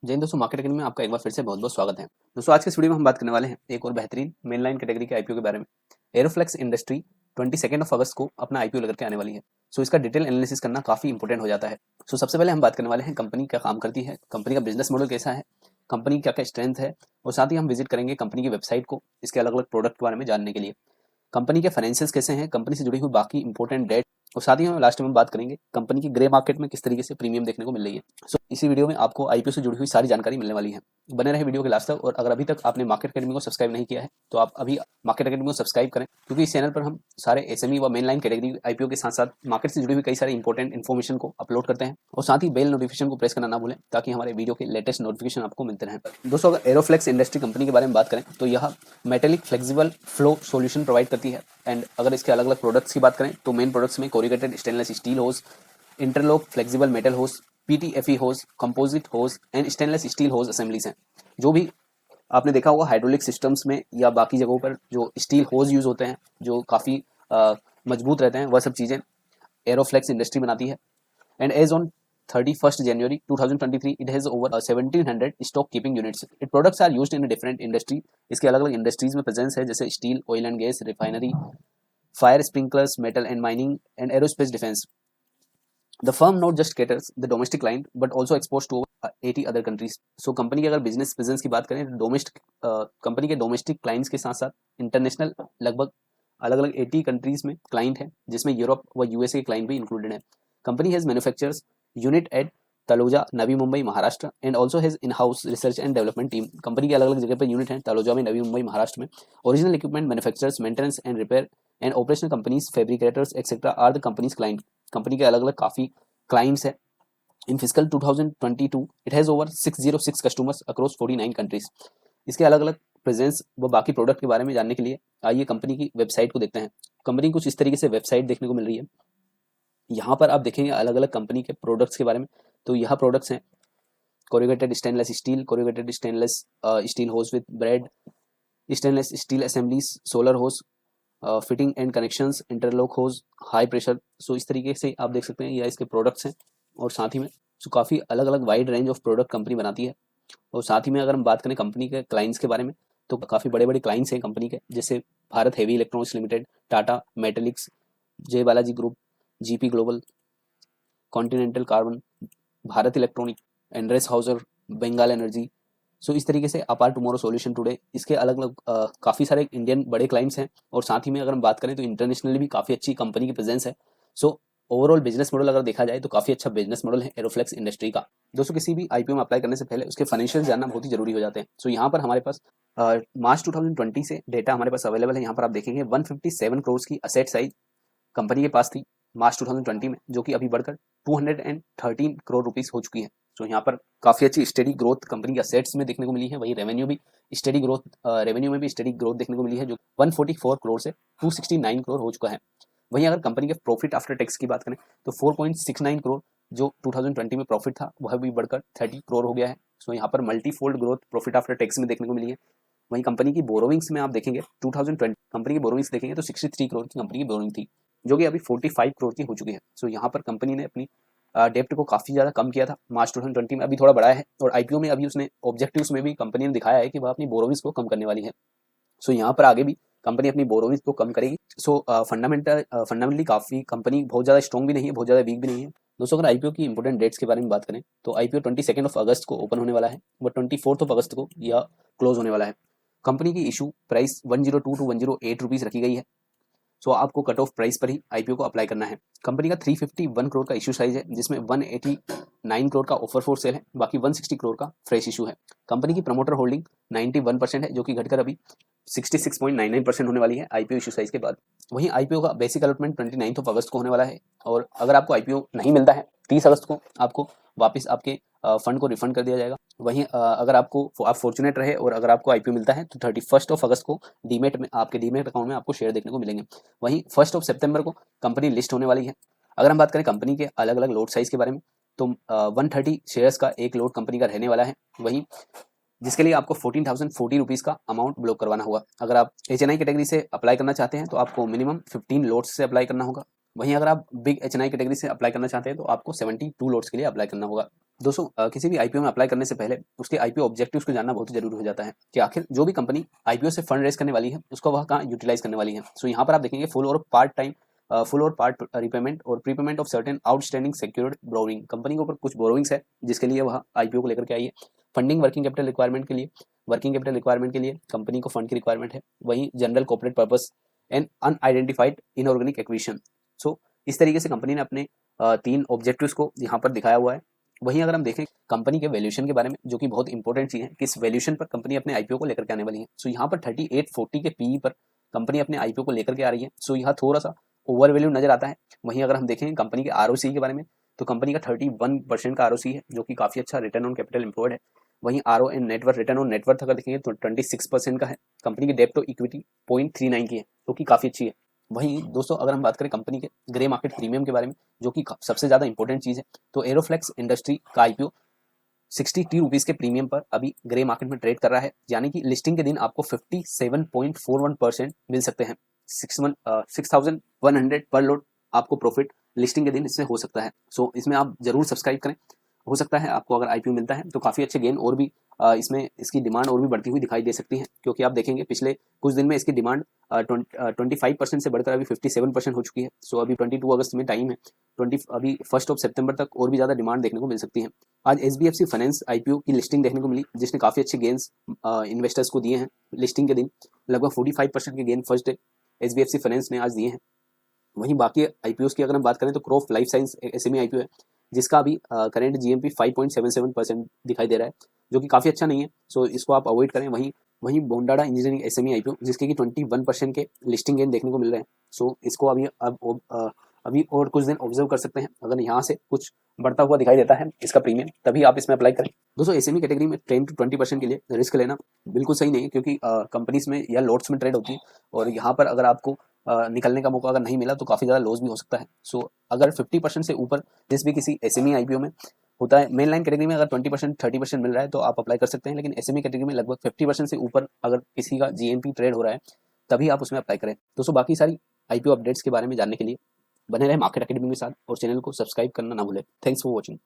जय हिंद दोस्तों, market academy में आपका एक बार फिर से बहुत बहुत स्वागत है। दोस्तों, आज के इस वीडियो में हम बात करने वाले हैं एक और बेहतरीन मेन लाइन कैटेगरी के आईपीओ के बारे में। एरोफ्लेक्स इंडस्ट्री 22 अगस्त को अपना आईपीओ लेकर के आने वाली है। इसका डिटेल एनालिसिस करना काफी इंपॉर्टेंट हो जाता है। सबसे पहले हम बात करने वाले हैं कंपनी क्या काम करती है, कंपनी का बिजनेस मॉडल कैसा है, कंपनी क्या क्या स्ट्रेंथ है, और साथ ही हम विजिट करेंगे कंपनी की वेबसाइट को, इसके अलग अलग प्रोडक्ट के बारे में जानने के लिए। कंपनी के फाइनेंशियल्स कैसे हैं, कंपनी से जुड़ी हुई बाकी इंपॉर्टेंट डेट, और साथ ही हम लास्ट में बात करेंगे कंपनी की ग्रे मार्केट में किस तरीके से प्रीमियम देखने को मिल रही है। इसी वीडियो में आपको आईपीओ से जुड़ी हुई सारी जानकारी मिलने वाली है। बने रहे वीडियो के लास्ट तक, और अगर अभी तक आपने मार्केट अकेडमी को सब्सक्राइब नहीं किया है तो आप अभी मार्केट अकेडमी को सब्सक्राइब करें, क्योंकि इस चैनल पर हम सारे एसएमई व मेन लाइन कैटेगरी आईपीओ के साथ साथ मार्केट से जुड़ी हुई कई सारी इंपॉर्टेंट इन्फॉर्मेशन को अपलोड करते हैं। और साथ ही बेल नोटिफिकेशन को प्रेस करना ना भूलें, ताकि हमारे वीडियो के लेटेस्ट नोटिफिकेशन आपको मिलते रहें। दोस्तों, अगर एरोफ्लेक्स इंडस्ट्री कंपनी के बारे में बात करें तो यह metallic flexible flow solution provide करती है। एंड अगर इसके अलग अलग प्रोडक्ट्स की बात करें तो मेन प्रोडक्ट्स में corrugated stainless steel hose, interlock flexible metal hose, PTFE hose, composite hose and stainless steel hose assemblies हैं। जो भी आपने देखा होगा हाइड्रोलिक सिस्टम्स में या बाकी जगहों पर जो स्टील होज यूज होते हैं, जो काफ़ी मजबूत रहते हैं, वह सब चीज़ें एरोफ्लेक्स इंडस्ट्री बनाती है। And as on 31st January 2023 it has over 1700 stock keeping units. Its products are used in a different industry. इसके अलग अलग इंडस्ट्रीज में प्रेजेंस है, जैसे steel, oil and gas, refinery, fire sprinklers, metal and mining and aerospace defence. The firm not just caters the domestic client but also exports to over 80 other countries. Company के अगर business presence की बात करें तो company के domestic clients के साथ साथ इंटरनेशनल लगभग अलग अलग 80 कंट्रीज में क्लाइंट है, जिसमें यूरोप व यूएसए के क्लाइंट भी इंक्लूडेड है। Company has manufactures unit at Taloja, Navi Mumbai, Maharashtra and also has in house research and development team. Company के अलग अलग जगह पर यूनिट है, तलोजा में, नवी मुंबई, महाराष्ट्र में। Original equipment manufactures, maintenance and repair and operational companies, fabricators etcetera are the companies client. Company के अलग अलग काफ़ी क्लाइंट्स है। In fiscal 2022 it has over 606 customers across 49 countries. इसके अलग अलग प्रेजेंस व बाकी प्रोडक्ट के बारे में जानने के लिए आइए कंपनी की वेबसाइट को देखते हैं। कंपनी कुछ इस तरीके से वेबसाइट देखने को मिल रही है। यहाँ पर आप देखेंगे अलग अलग कंपनी के प्रोडक्ट्स के बारे में। तो यह प्रोडक्ट्स हैं corrugated stainless steel, corrugated stainless steel hose with braid, stainless steel assemblies, solar hose, fitting and connections, interlock hose, high pressure. इस तरीके से आप देख सकते हैं यह इसके प्रोडक्ट्स हैं। और साथ ही में काफ़ी अलग अलग wide range of product company बनाती है। और साथ ही में अगर हम बात करें कंपनी के क्लाइंट्स के बारे में तो काफ़ी बड़े बड़े क्लाइंट्स हैं कंपनी के, जैसे Bharat heavy electronics limited, Tata metallics, Jai Balaji group, GP global, continental carbon, Bharat electronic, Endress Hauser, Bengal energy. इस तरीके से अपार टुमारो सॉल्यूशन टुडे, इसके अलग अलग काफ़ी सारे इंडियन बड़े क्लाइंट्स हैं। और साथ ही में अगर हम बात करें तो इंटरनेशनली भी काफ़ी अच्छी कंपनी की प्रेजेंस है। ओवरऑल बिजनेस मॉडल अगर देखा जाए तो काफ़ी अच्छा बिजनेस मॉडल है एरोफ्लेक्स इंडस्ट्री का। दोस्तों, किसी भी आईपीओ में अप्लाई करने से पहले उसके फाइनेंशियल जानना बहुत ही जरूरी हो जाते हैं। यहाँ पर हमारे पास मार्च 2020 से डेटा हमारे पास अवेलेबल है। यहाँ पर आप देखेंगे 157 करोड़ की असेट साइज कंपनी के पास थी मार्च 2020 में, जो कि अभी बढ़कर 213 करोड़ रुपीस हो चुकी है। यहाँ पर काफ़ी अच्छी स्टेडी ग्रोथ कंपनी के असेट्स में देखने को मिली है। वही रेवेन्यू भी स्टेडी ग्रोथ, रेवेन्यू में भी स्टेडी ग्रोथ देखने को मिली है, जो 144 करोड़ से 269 करोड़ हो चुका है। वहीं अगर कंपनी के प्रॉफिट आफ्टर टैक्स की बात करें तो 4.69 करोड़ जो 2020 में प्रॉफिट था वह भी बढ़कर 30 करोड़ हो गया है। यहाँ पर multifold growth profit after tax में देखने को मिली है। वहीं कंपनी की बोरोविंग्स में आप देखेंगे 2020 कंपनी की बोरोविंग्स देखेंगे तो 63 करोड़ की कंपनी की बोरोविंग थी, जो कि अभी 45 करोड़ की हो चुकी है। यहाँ पर कंपनी ने अपनी डेप्ट को काफ़ी ज़्यादा कम किया था मार्च 2020 में, अभी थोड़ा बढ़ाया है। और आईपीओ में अभी उसने ऑब्जेक्टिव्स में भी कंपनी ने दिखाया है कि वह अपनी बोरोविंग्स को कम करने वाली है। यहाँ पर आगे भी कंपनी अपनी बोरोविंग्स को कम करेगी। फंडामेंटली काफ़ी कंपनी बहुत ज़्यादा स्ट्रॉन्ग भी नहीं है, बहुत ज़्यादा वीक भी नहीं है। दोस्तों, अगर आईपीओ की इंपॉर्टेंट डेट्स के बारे में बात करें तो आईपीओ 22 अगस्त को ओपन होने वाला है, वह 24 अगस्त को यह क्लोज होने वाला है। कंपनी की इशू प्राइस 102 to 108 रुपीज़ रखी गई है। आपको कट ऑफ प्राइस पर ही आईपीओ को अप्लाई करना है। कंपनी का 351 करोड़ का इशू साइज है, जिसमें 189 करोड़ का ऑफर फॉर सेल है, बाकी 160 करोड़ का फ्रेश इशू है। कंपनी की प्रमोटर होल्डिंग 91% है, जो कि घटकर अभी 66.99% होने वाली है आईपीओ इशू साइज के बाद। वहीं आईपीओ का बेसिक अलॉटमेंट 29 अगस्त को होने वाला है। और अगर आपको आईपीओ नहीं मिलता है 30 अगस्त को आपको वापस आपके फंड को रिफंड कर दिया जाएगा। वहीं अगर आप फॉर्चुनेट रहे और अगर आपको आईपीओ मिलता है तो 31 अगस्त को डीमेट में आपके डीमेट अकाउंट में आपको शेयर देखने को मिलेंगे। वहीं 1 सितंबर को कंपनी लिस्ट होने वाली है। अगर हम बात करें कंपनी के अलग अलग लोट साइज के बारे में तो 130 शेयर्स का एक लोट कंपनी का रहने वाला है। वहीं जिसके लिए आपको 14,040 रुपीज़ का अमाउंट ब्लॉक करवाना होगा। अगर आप एचएनआई कैटेगरी से अप्लाई करना चाहते हैं तो आपको मिनिमम 15 लोट्स से अप्लाई करना होगा। वहीं अगर आप बिग एचएनआई कैटेगरी से अप्लाई करना चाहते हैं तो आपको 72 लोट्स के लिए अप्लाई करना होगा। दोस्तों किसी भी आईपीओ में अप्लाई करने से पहले उसके आईपीओ ऑब्जेक्टिव्स को जानना बहुत ही जरूरी हो जाता है कि आखिर जो भी कंपनी आईपीओ से फंड रेज करने वाली है उसको वह कहाँ यूटिलाइज करने वाली है। सो यहाँ पर आप देखेंगे फुल और पार्ट रिपेमेंट और prepayment of certain outstanding secured borrowing. Company के ऊपर कुछ बोरोइंग्स है जिसके लिए वह आईपीओ को लेकर के आई है। फंडिंग वर्किंग कैपिटल रिक्वायरमेंट के लिए कंपनी को फंड की रिक्वायरमेंट है। वहीं general corporate purpose and unidentified inorganic acquisition. So इस तरीके से कंपनी ने अपने 3 ऑब्जेक्टिव्स को यहाँ पर दिखाया हुआ है। वहीं अगर हम देखें कंपनी के वैल्यूएशन के बारे में, जो कि बहुत इंपॉर्टेंट चीज है, किस वैल्यूएशन पर कंपनी अपने आईपीओ को लेकर के आने वाली है। सो यहाँ पर 3840 के पीई पर कंपनी अपने आईपीओ को लेकर के आ रही है। सो यहाँ थोड़ा सा ओवर वैल्यू नजर आता है। वहीं अगर हम देखें कंपनी के आरओसी के बारे में, तो कंपनी का 31% का आरओसी है, जो कि काफी अच्छा रिटर्न ऑन कैपिटल एम्प्लॉयड है। वहीं RO N net worth return on net worth अगर देखेंगे तो 26% का है। कंपनी की डेब्ट टू इक्विटी 0.39 की है, जो कि काफी अच्छी है। वहीं दोस्तों अगर हम बात करें कंपनी के ग्रे मार्केट प्रीमियम के बारे में, जो कि सबसे ज्यादा इंपॉर्टेंट चीज है, तो एरोफ्लेक्स इंडस्ट्री का आईपीओ 60 रुपीज के प्रीमियम पर अभी ग्रे मार्केट में ट्रेड कर रहा है। यानी कि लिस्टिंग के दिन आपको 57.41% मिल सकते हैं। 6100 पर लोड आपको प्रॉफिट लिस्टिंग के दिन इससे हो सकता है। सो इसमें आप जरूर सब्सक्राइब करें। हो सकता है आपको अगर आईपीओ मिलता है तो काफी अच्छे गेन और भी इसमें इसकी डिमांड और भी बढ़ती हुई दिखाई दे सकती है, क्योंकि आप देखेंगे पिछले कुछ दिन में इसकी डिमांड 25% से बढ़कर अभी 57% हो चुकी है। सो अभी 22 अगस्त में टाइम है, अभी 1 सितंबर तक और भी ज्यादा डिमांड देखने को मिल सकती है। आज एचडीएफसी फाइनेंस आईपीओ की लिस्टिंग देखने को मिली, जिसने काफी अच्छे गेन्स इन्वेस्टर्स को दिए हैं। लिस्टिंग के दिन लगभग 45% के gain first day HDFC finance ने आज दिए हैं। वहीं बाकी आईपीओ की अगर हम बात करें तो crop life science SME IPO है, जिसका अभी करेंट जीएमपी 5.77% दिखाई दे रहा है, जो कि काफी अच्छा नहीं है। सो इसको आप अवॉइड करें। वहीं बोंडाडा इंजीनियरिंग एसएमई आईपीओ, जिसके कि 21% के लिस्टिंग गेन देखने को मिल रहे हैं। सो इसको अभी और कुछ दिन ऑब्जर्व कर सकते हैं। अगर यहाँ से कुछ बढ़ता हुआ दिखाई देता है इसका प्रीमियम, तभी आप इसमें अप्लाई करें। दोस्तों एसएमई कैटेगरी में 10 to 20% के लिए रिस्क लेना बिल्कुल सही नहीं है, क्योंकि कंपनीज में या लॉट्स में ट्रेड होती है, और यहाँ पर अगर आपको निकलने का मौका अगर नहीं मिला तो काफी ज्यादा लॉस भी हो सकता है। सो अगर 50% से ऊपर जिस भी किसी एसएमई आईपीओ में होता है, मेन लाइन कैटेगरी में अगर 20% 30% मिल रहा है तो आप अप्लाई कर सकते हैं, लेकिन एसएमई कैटेगरी में लगभग 50% से ऊपर अगर किसी का जीएमपी ट्रेड हो रहा है तभी आप उसमें अप्लाई करें। दोस्तों बाकी सारी आईपीओ अपडेट्स के बारे में जानने के लिए बने रहे मार्केट अकेडमी के साथ, और चैनल को सब्सक्राइब करना ना भूलें। Thanks for watching.